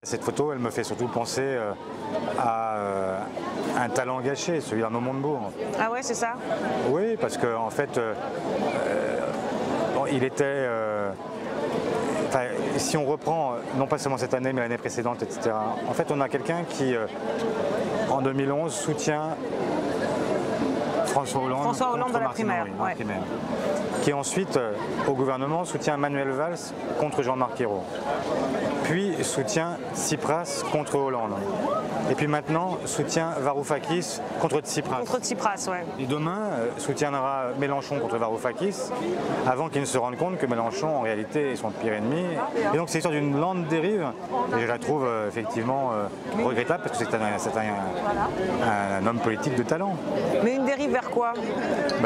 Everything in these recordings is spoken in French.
Cette photo, elle me fait surtout penser à un talent gâché, celui d'Arnaud Montebourg. Ah ouais, c'est ça? Oui, parce qu'en fait, il était... si on reprend, non pas seulement cette année, mais l'année précédente, etc., en fait, on a quelqu'un qui, en 2011, soutient François Hollande dans la primaire, ouais. Qui ensuite, au gouvernement, soutient Manuel Valls contre Jean-Marc Ayrault, puis soutient Tsipras contre Hollande, et puis maintenant soutient Varoufakis contre Tsipras. Contre Tsipras, ouais. Et demain soutiendra Mélenchon contre Varoufakis, avant qu'il ne se rende compte que Mélenchon en réalité est son pire ennemi. Et donc c'est l'histoire d'une lente dérive, et je la trouve effectivement regrettable, parce que c'est un homme politique de talent. Mais une dérive vers quoi?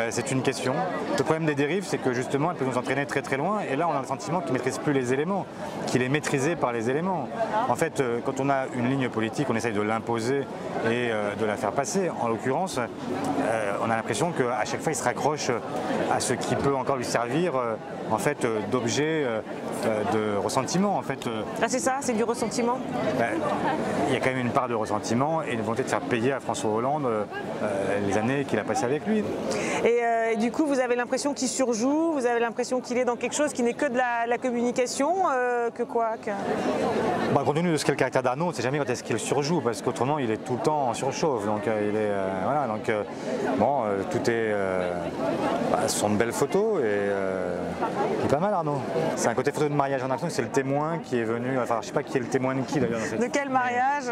C'est une question. Le problème des dérives, c'est que justement, elles peuvent nous entraîner très très loin, et là on a le sentiment qu'il ne maîtrise plus les éléments, qu'il est maîtrisé par les éléments. En fait, quand on a une ligne politique, on essaye de l'imposer et de la faire passer. En l'occurrence, on a l'impression qu'à chaque fois il se raccroche à ce qui peut encore lui servir en fait d'objet de ressentiment. En fait, ah, c'est ça, c'est du ressentiment? Il y a quand même une part de ressentiment et une volonté de faire payer à François Hollande les années qu'il a passées avec lui. Et du coup, vous avez l'impression qu'il surjoue, vous avez l'impression qu'il est dans quelque chose qui n'est que de la communication, que quoi compte tenu de ce qu'est le caractère d'Arnaud, on ne sait jamais quand est-ce qu'il surjoue, parce qu'autrement il est tout le temps en surchauffe. Donc il est voilà, donc tout est ce sont de belles photos et il est pas mal Arnaud. C'est un côté photo de mariage, en l'impression que c'est le témoin qui est venu, enfin je sais pas qui est le témoin de qui d'ailleurs. De quel mariage?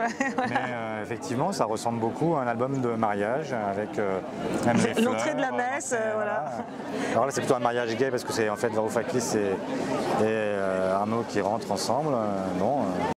Mais effectivement ça ressemble beaucoup à un album de mariage avec l'entrée de la messe, voilà. Alors là c'est plutôt un mariage gay parce que c'est en fait Varoufakis et Arnaud qui rentrent ensemble.